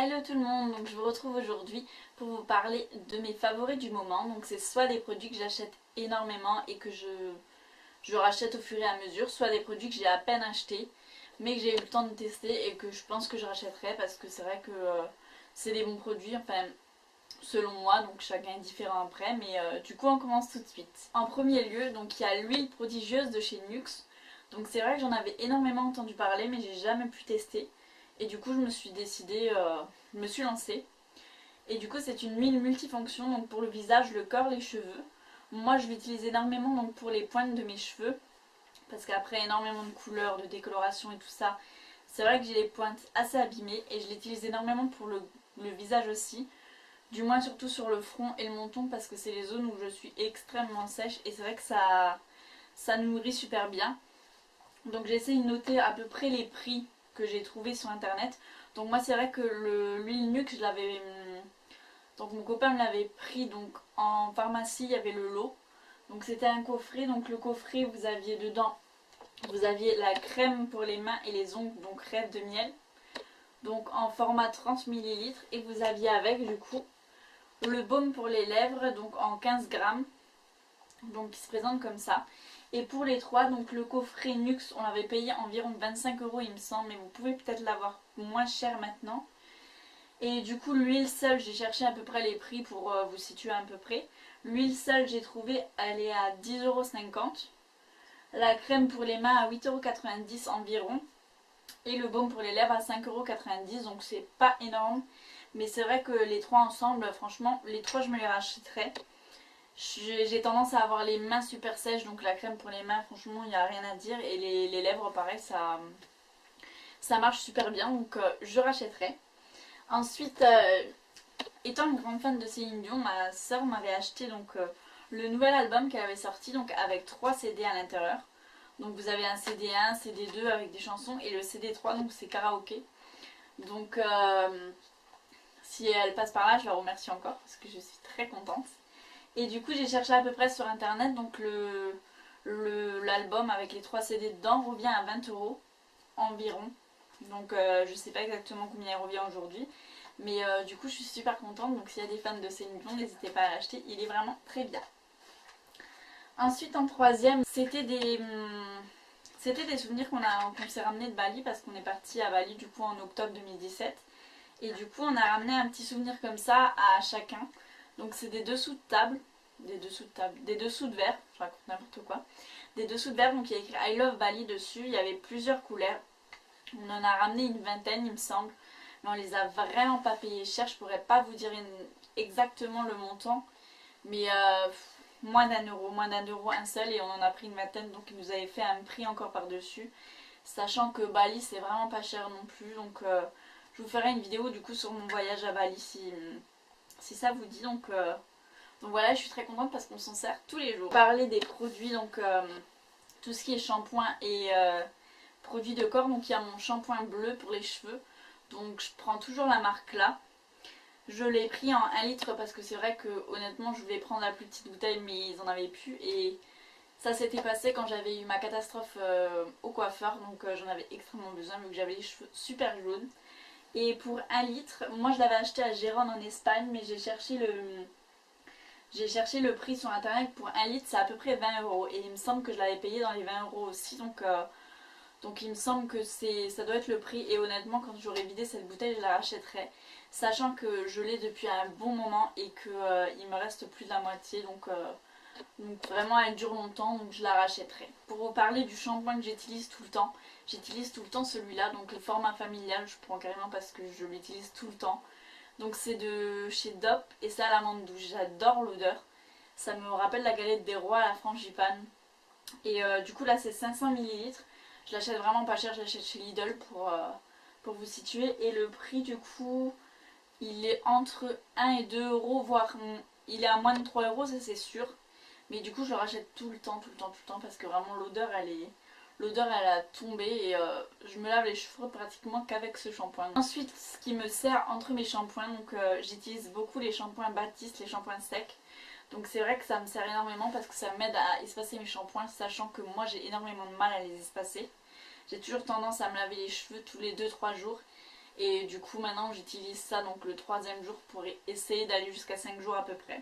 Hello tout le monde, donc je vous retrouve aujourd'hui pour vous parler de mes favoris du moment. Donc c'est soit des produits que j'achète énormément et que je rachète au fur et à mesure, soit des produits que j'ai à peine achetés mais que j'ai eu le temps de tester et que je pense que je rachèterai parce que c'est vrai que c'est des bons produits, enfin selon moi, donc chacun est différent après, mais du coup on commence tout de suite. En premier lieu, donc il y a l'huile prodigieuse de chez Nuxe. Donc c'est vrai que j'en avais énormément entendu parler mais j'ai jamais pu tester. Et du coup je me suis décidée, je me suis lancée. Et du coup c'est une huile multifonction, donc pour le visage, le corps, les cheveux. Moi je l'utilise énormément donc pour les pointes de mes cheveux. Parce qu'après énormément de couleurs, de décoloration et tout ça, c'est vrai que j'ai les pointes assez abîmées. Et je l'utilise énormément pour le visage aussi. Du moins surtout sur le front et le menton parce que c'est les zones où je suis extrêmement sèche. Et c'est vrai que ça nourrit super bien. Donc j'ai essayé de noter à peu près les prix que j'ai trouvés sur internet. Donc moi c'est vrai que l'huile Nuxe, je l'avais... Donc mon copain me l'avait pris donc en pharmacie, il y avait le lot. Donc c'était un coffret, donc le coffret vous aviez dedans, vous aviez la crème pour les mains et les ongles, donc Rêve de miel. Donc en format 30 ml et vous aviez avec du coup le baume pour les lèvres, donc en 15 grammes. Donc qui se présente comme ça. Et pour les trois, donc le coffret Nuxe, on l'avait payé environ 25 € il me semble, mais vous pouvez peut-être l'avoir moins cher maintenant. Et du coup l'huile seule, j'ai cherché à peu près les prix pour vous situer à peu près. L'huile seule, j'ai trouvé, elle est à 10,50 €. La crème pour les mains à 8,90 € environ. Et le baume pour les lèvres à 5,90 €, donc c'est pas énorme. Mais c'est vrai que les trois ensemble, franchement, les trois je me les rachèterais. J'ai tendance à avoir les mains super sèches, donc la crème pour les mains, franchement, il n'y a rien à dire. Et les lèvres, pareil, ça marche super bien, donc je rachèterai. Ensuite, étant une grande fan de Céline Dion, ma soeur m'avait acheté donc, le nouvel album qu'elle avait sorti, donc avec 3 CD à l'intérieur. Donc vous avez un CD1, CD2 avec des chansons et le CD3, donc c'est karaoké. Donc si elle passe par là, je la remercie encore parce que je suis très contente. Et du coup j'ai cherché à peu près sur internet, donc l'album avec les 3 CD dedans revient à 20 € environ. Donc je sais pas exactement combien il revient aujourd'hui. Mais du coup je suis super contente, donc s'il y a des fans de Céline Dion, n'hésitez pas à l'acheter, il est vraiment très bien. Ensuite en troisième, c'était des souvenirs qu'on s'est ramenés de Bali parce qu'on est parti à Bali du coup en octobre 2017. Et du coup on a ramené un petit souvenir comme ça à chacun. Donc c'est des dessous de table, des dessous de verre, je raconte n'importe quoi. Des dessous de verre, donc il y a écrit I love Bali dessus, il y avait plusieurs couleurs. On en a ramené une vingtaine il me semble. Mais on les a vraiment pas payés cher, je pourrais pas vous dire exactement le montant. Mais moins d'1 € un seul et on en a pris une vingtaine, donc ils nous avaient fait un prix encore par-dessus. Sachant que Bali c'est vraiment pas cher non plus, donc je vous ferai une vidéo du coup sur mon voyage à Bali si ça vous dit. Donc voilà, je suis très contente parce qu'on s'en sert tous les jours. Parler des produits, donc tout ce qui est shampoing et produits de corps, donc il y a mon shampoing bleu pour les cheveux. Donc je prends toujours la marque là. Je l'ai pris en 1 litre parce que c'est vrai que honnêtement je voulais prendre la plus petite bouteille mais ils en avaient plus et ça s'était passé quand j'avais eu ma catastrophe au coiffeur, donc j'en avais extrêmement besoin vu que j'avais les cheveux super jaunes. Et pour 1 litre, moi je l'avais acheté à Gérone en Espagne mais j'ai cherché le prix sur internet. Pour 1 litre c'est à peu près 20 € et il me semble que je l'avais payé dans les 20 € aussi, donc il me semble que ça doit être le prix et honnêtement quand j'aurai vidé cette bouteille je la rachèterai. Sachant que je l'ai depuis un bon moment et qu'il me reste plus de la moitié, donc vraiment elle dure longtemps, donc je la rachèterai. Pour vous parler du shampoing que j'utilise tout le temps celui-là, donc le format familial, je prends carrément parce que je l'utilise tout le temps. Donc c'est de chez Dop et c'est à l'amande douce, j'adore l'odeur. Ça me rappelle la galette des rois à la frangipane. Et du coup là c'est 500 ml. Je l'achète vraiment pas cher, je l'achète chez Lidl pour vous situer. Et le prix du coup, il est entre 1 et 2 €, voire il est à moins de 3 € ça c'est sûr. Mais du coup je le rachète tout le temps parce que vraiment l'odeur elle a tombé et je me lave les cheveux pratiquement qu'avec ce shampoing. Ensuite ce qui me sert entre mes shampoings, donc j'utilise beaucoup les shampoings Baptiste, les shampoings secs. Donc c'est vrai que ça me sert énormément parce que ça m'aide à espacer mes shampoings, sachant que moi j'ai énormément de mal à les espacer. J'ai toujours tendance à me laver les cheveux tous les 2-3 jours. Et du coup maintenant j'utilise ça donc le troisième jour pour essayer d'aller jusqu'à 5 jours à peu près.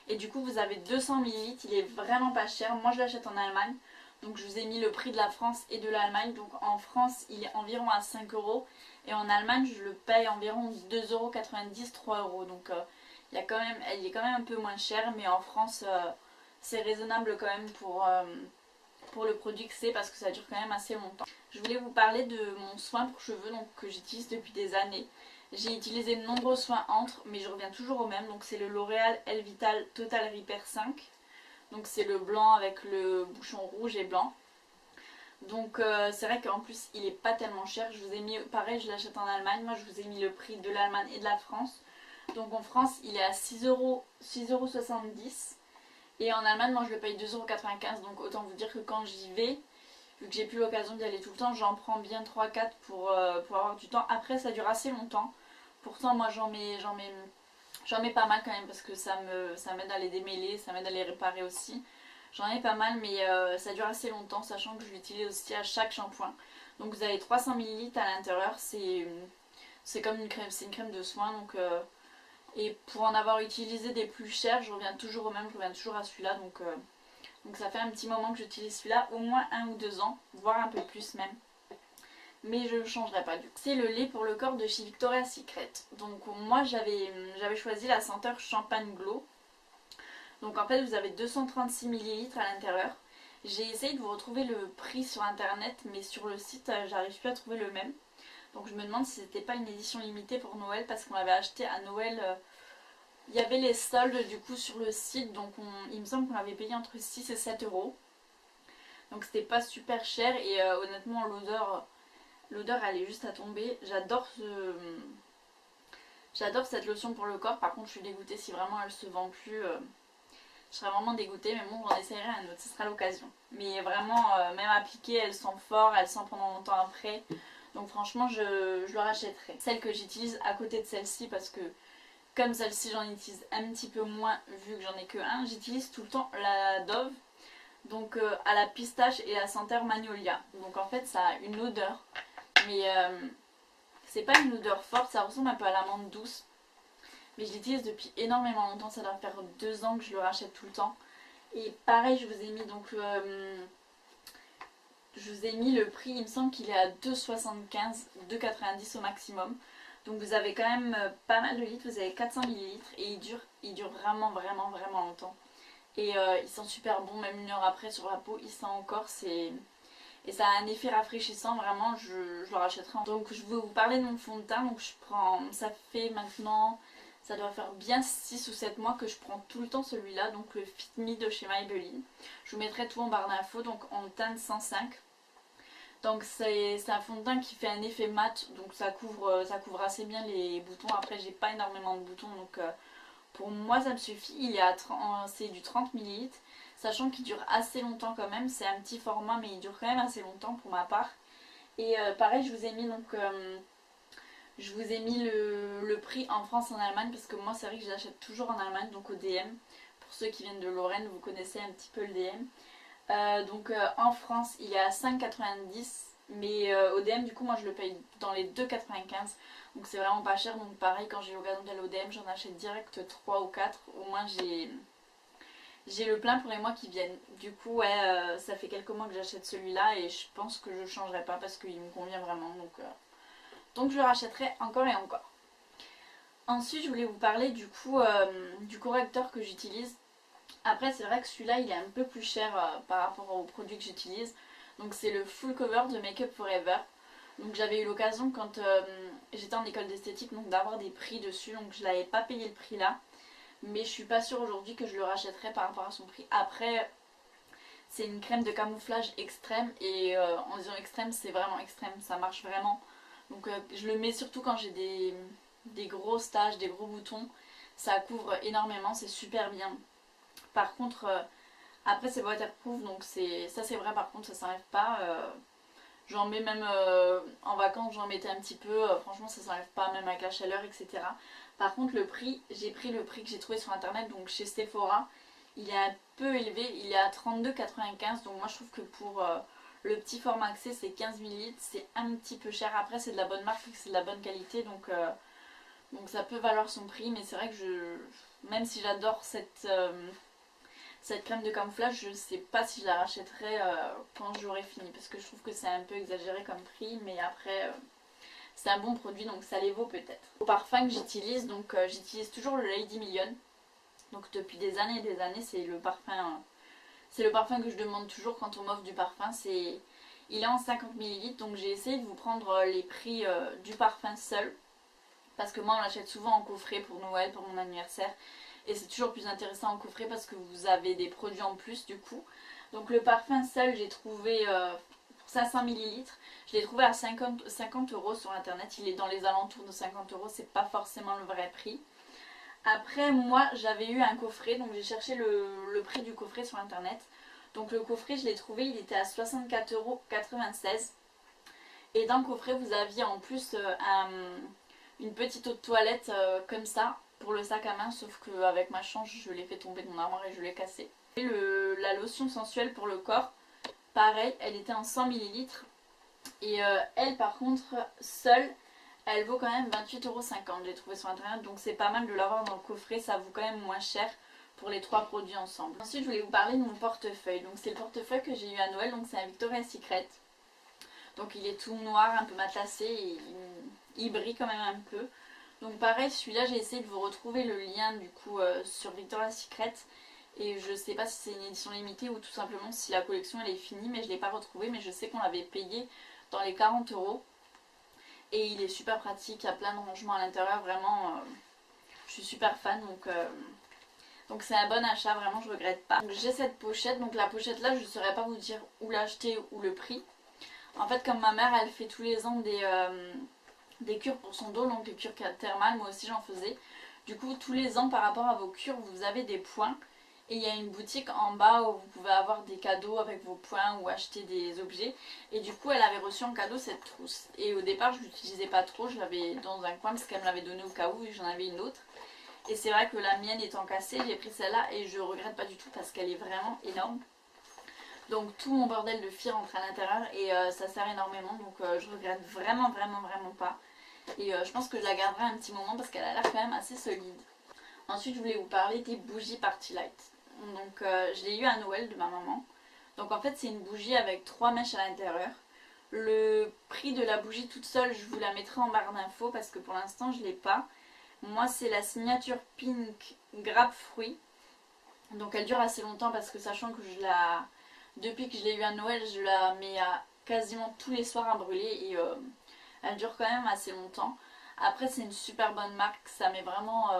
Et du coup vous avez 200 millilitres, il est vraiment pas cher, moi je l'achète en Allemagne. Donc je vous ai mis le prix de la France et de l'Allemagne. Donc en France il est environ à 5 euros. Et en Allemagne je le paye environ 2,90 €, 3 euros. Donc il est quand même un peu moins cher. Mais en France c'est raisonnable quand même pour le produit que c'est, parce que ça dure quand même assez longtemps. Je voulais vous parler de mon soin pour cheveux donc, que j'utilise depuis des années. J'ai utilisé de nombreux soins entre, mais je reviens toujours au même. Donc c'est le L'Oréal Elvital Total Repair 5. Donc c'est le blanc avec le bouchon rouge et blanc. Donc c'est vrai qu'en plus il est pas tellement cher. Je vous ai mis, pareil je l'achète en Allemagne. Moi je vous ai mis le prix de l'Allemagne et de la France. Donc en France il est à 6,70 €. Et en Allemagne moi je le paye 2,95 €. Donc autant vous dire que quand j'y vais, vu que j'ai plus l'occasion d'y aller tout le temps, j'en prends bien 3-4 pour avoir du temps. Après ça dure assez longtemps. Pourtant moi j'en mets pas mal quand même, parce que ça m'aide à les démêler, ça m'aide à les réparer aussi. J'en ai pas mal, mais ça dure assez longtemps, sachant que je l'utilise aussi à chaque shampoing. Donc vous avez 300 millilitres à l'intérieur, c'est comme une crème, c'est une crème de soin. Donc, et pour en avoir utilisé des plus chers, je reviens toujours au même, je reviens toujours à celui-là. Donc ça fait un petit moment que j'utilise celui-là, au moins 1 ou 2 ans, voire un peu plus même. Mais je ne le changerai pas du coup. C'est le lait pour le corps de chez Victoria's Secret. Donc moi j'avais choisi la senteur Champagne Glow. Donc en fait vous avez 236 millilitres à l'intérieur. J'ai essayé de vous retrouver le prix sur internet, mais sur le site j'arrive plus à trouver le même. Donc je me demande si c'était pas une édition limitée pour Noël, parce qu'on l'avait acheté à Noël. Il y avait les soldes du coup sur le site, donc il me semble qu'on l'avait payé entre 6 et 7 euros. Donc c'était pas super cher, et honnêtement l'odeur elle est juste à tomber. J'adore cette lotion pour le corps. Par contre je suis dégoûtée, si vraiment elle se vend plus, je serais vraiment dégoûtée. Mais bon, j'en essaierai un autre, ce sera l'occasion. Mais vraiment même appliquée elle sent fort, elle sent pendant longtemps après. Donc franchement je le rachèterai. Celle que j'utilise à côté de celle-ci, parce que comme celle-ci j'en utilise un petit peu moins vu que j'en ai que un, j'utilise tout le temps la Dove. Donc à la pistache et à la senteur magnolia. Donc en fait ça a une odeur, mais c'est pas une odeur forte, ça ressemble un peu à l'amande douce. Mais je l'utilise depuis énormément longtemps, ça doit faire 2 ans que je le rachète tout le temps. Et pareil je vous ai mis donc je vous ai mis le prix, il me semble qu'il est à 2,75, 2,90 au maximum. Donc vous avez quand même pas mal de litres, vous avez 400 millilitres et il dure vraiment vraiment vraiment longtemps. Et il sent super bon, même 1 heure après sur la peau, il sent encore, et ça a un effet rafraîchissant, vraiment, je le rachèterai. Donc je vais vous parler de mon fond de teint, donc ça fait maintenant, ça doit faire bien 6 ou 7 mois que je prends tout le temps celui-là, donc le Fit Me de chez Maybelline. Je vous mettrai tout en barre d'infos, donc en teinte 105. Donc c'est un fond de teint qui fait un effet mat, donc ça couvre assez bien les boutons. Après j'ai pas énormément de boutons, donc pour moi ça me suffit. C'est du 30 millilitres, sachant qu'il dure assez longtemps quand même. C'est un petit format, mais il dure quand même assez longtemps pour ma part. Et pareil je vous ai mis le prix en France et en Allemagne, parce que moi c'est vrai que je l'achète toujours en Allemagne, donc au DM. Pour ceux qui viennent de Lorraine, vous connaissez un petit peu le DM. Donc en France il est à 5,90, mais au DM du coup moi je le paye dans les 2,95, donc c'est vraiment pas cher. Donc pareil, quand j'ai l'occasion d'aller au DM j'en achète direct 3 ou 4, au moins j'ai le plein pour les mois qui viennent. Du coup ouais, ça fait quelques mois que j'achète celui-là et je pense que je changerai pas parce qu'il me convient vraiment, donc je le rachèterai encore et encore. Ensuite je voulais vous parler du coup du correcteur que j'utilise. Après c'est vrai que celui-là il est un peu plus cher par rapport aux produits que j'utilise. Donc c'est le Full Cover de Make Up Forever. Donc j'avais eu l'occasion quand j'étais en école d'esthétique d'avoir des prix dessus. Donc je n'avais pas payé le prix là. Mais je suis pas sûre aujourd'hui que je le rachèterai par rapport à son prix. Après c'est une crème de camouflage extrême. Et en disant extrême, c'est vraiment extrême. Ça marche vraiment. Donc je le mets surtout quand j'ai des grosses taches, des gros boutons. Ça couvre énormément, c'est super bien. Par contre, après c'est waterproof, donc ça c'est vrai, par contre ça s'enlève pas. J'en mets même en vacances, j'en mettais un petit peu, franchement ça s'enlève pas, même avec la chaleur, etc. Par contre le prix, j'ai pris le prix que j'ai trouvé sur internet, donc chez Sephora, il est un peu élevé, il est à 32,95, donc moi je trouve que pour Le petit format accès c'est 15 ml, c'est un petit peu cher. Après c'est de la bonne marque, c'est de la bonne qualité, donc ça peut valoir son prix. Mais c'est vrai que même si j'adore cette crème de camouflage, je sais pas si je la rachèterai quand j'aurai fini, parce que je trouve que c'est un peu exagéré comme prix, mais après c'est un bon produit, donc ça les vaut peut-être. Au parfum que j'utilise, donc j'utilise toujours le Lady Million. Donc depuis des années et des années, c'est le parfum que je demande toujours quand on m'offre du parfum. Il est en 50 ml, donc j'ai essayé de vous prendre les prix du parfum seul. Parce que moi on l'achète souvent en coffret pour Noël, pour mon anniversaire. Et c'est toujours plus intéressant en coffret parce que vous avez des produits en plus du coup. Donc le parfum seul, j'ai trouvé pour 500 ml, je l'ai trouvé à 50 € sur internet. Il est dans les alentours de 50 €, c'est pas forcément le vrai prix. Après moi j'avais eu un coffret, donc j'ai cherché le prix du coffret sur internet. Donc le coffret je l'ai trouvé, il était à 64,96 €. Et dans le coffret vous aviez en plus une petite eau de toilette comme ça pour le sac à main, sauf qu'avec ma chance je l'ai fait tomber de mon armoire et je l'ai cassé. Et la lotion sensuelle pour le corps, pareil, elle était en 100 ml. Et elle par contre seule, elle vaut quand même 28,50 €, j'ai trouvé sur internet, donc c'est pas mal de l'avoir dans le coffret, ça vaut quand même moins cher pour les 3 produits ensemble. Ensuite je voulais vous parler de mon portefeuille, donc c'est le portefeuille que j'ai eu à Noël, donc c'est un Victoria's Secret. Donc il est tout noir, un peu matelassé, et il brille quand même un peu. Donc pareil, celui-là j'ai essayé de vous retrouver le lien du coup sur Victoria's Secret. Et je sais pas si c'est une édition limitée ou tout simplement si la collection elle est finie, mais je l'ai pas retrouvé. Mais je sais qu'on l'avait payé dans les 40 €. Et il est super pratique, il y a plein de rangements à l'intérieur, vraiment je suis super fan, donc c'est un bon achat, vraiment je regrette pas. J'ai cette pochette, donc la pochette là je ne saurais pas vous dire où l'acheter ou le prix. En fait comme ma mère elle fait tous les ans des cures pour son dos, donc les cures thermales, moi aussi j'en faisais. Du coup tous les ans par rapport à vos cures vous avez des points. Et il y a une boutique en bas où vous pouvez avoir des cadeaux avec vos points ou acheter des objets. Et du coup elle avait reçu en cadeau cette trousse. Et au départ je l'utilisais pas trop, je l'avais dans un coin parce qu'elle me l'avait donnée au cas où et j'en avais une autre. Et c'est vrai que la mienne étant cassée, j'ai pris celle-là et je regrette pas du tout parce qu'elle est vraiment énorme. Donc tout mon bordel de filles rentre à l'intérieur et ça sert énormément, donc je regrette vraiment pas. Et je pense que je la garderai un petit moment parce qu'elle a l'air quand même assez solide. Ensuite je voulais vous parler des bougies Party Light. Donc je l'ai eu à Noël de ma maman. Donc en fait c'est une bougie avec 3 mèches à l'intérieur. Le prix de la bougie toute seule je vous la mettrai en barre d'infos parce que pour l'instant je l'ai pas. Moi c'est la signature Pink Grappe Fruit. Donc elle dure assez longtemps parce que sachant que depuis que je l'ai eu à Noël je la mets à quasiment tous les soirs à brûler et elle dure quand même assez longtemps. Après c'est une super bonne marque, ça met vraiment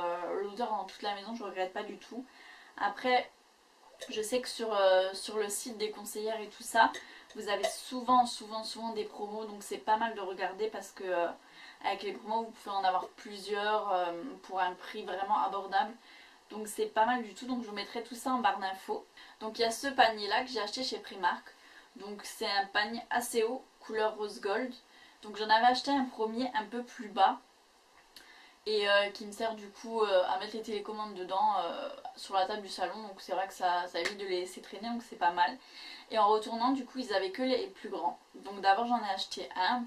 l'odeur dans toute la maison, je regrette pas du tout. Après je sais que sur le site des conseillères et tout ça, vous avez souvent des promos, donc c'est pas mal de regarder parce que avec les promos vous pouvez en avoir plusieurs pour un prix vraiment abordable. Donc c'est pas mal du tout, donc je vous mettrai tout ça en barre d'infos. Donc il y a ce panier là que j'ai acheté chez Primark. Donc c'est un panier assez haut, couleur rose gold. Donc j'en avais acheté un premier un peu plus bas. Et qui me sert du coup à mettre les télécommandes dedans sur la table du salon. Donc c'est vrai que ça évite de les laisser traîner, donc c'est pas mal. Et en retournant du coup ils avaient que les plus grands. Donc d'abord j'en ai acheté un.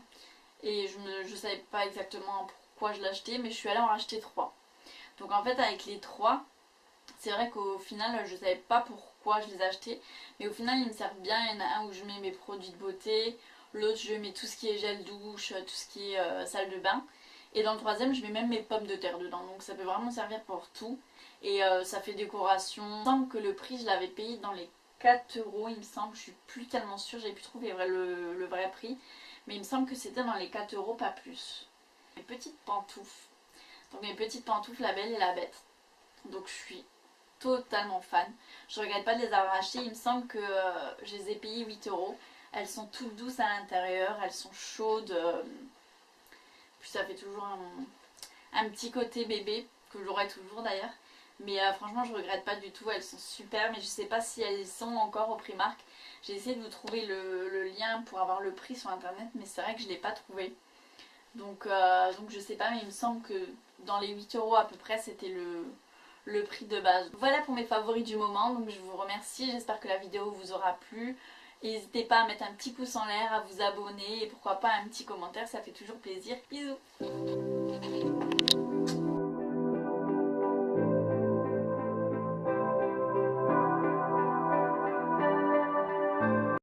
Et je savais pas exactement pourquoi je l'achetais, mais je suis allée en racheter 3. Donc en fait avec les 3, c'est vrai qu'au final je savais pas pourquoi je les achetais, mais au final ils me servent bien. Il y en a un où je mets mes produits de beauté, l'autre je mets tout ce qui est gel douche, tout ce qui est salle de bain, et dans le troisième je mets même mes pommes de terre dedans, donc ça peut vraiment servir pour tout. Et ça fait décoration. Il me semble que le prix je l'avais payé dans les 4 € il me semble, je suis plus tellement sûre, j'ai pu trouver le vrai prix, mais il me semble que c'était dans les 4 €, pas plus. Mes petites pantoufles, donc mes petites pantoufles La Belle et la Bête, donc je suis totalement fan. Je regrette pas de les avoir achetées, il me semble que je les ai payées 8 €. Elles sont toutes douces à l'intérieur, elles sont chaudes, puis ça fait toujours un petit côté bébé, que j'aurai toujours d'ailleurs. Mais franchement je regrette pas du tout, elles sont super, mais je sais pas si elles sont encore au Primark. J'ai essayé de vous trouver le lien pour avoir le prix sur internet, mais c'est vrai que je l'ai pas trouvé. Donc je sais pas, mais il me semble que dans les 8 € à peu près c'était le prix de base. Voilà pour mes favoris du moment, donc je vous remercie, j'espère que la vidéo vous aura plu. Et n'hésitez pas à mettre un petit pouce en l'air, à vous abonner et pourquoi pas un petit commentaire, ça fait toujours plaisir. Bisous!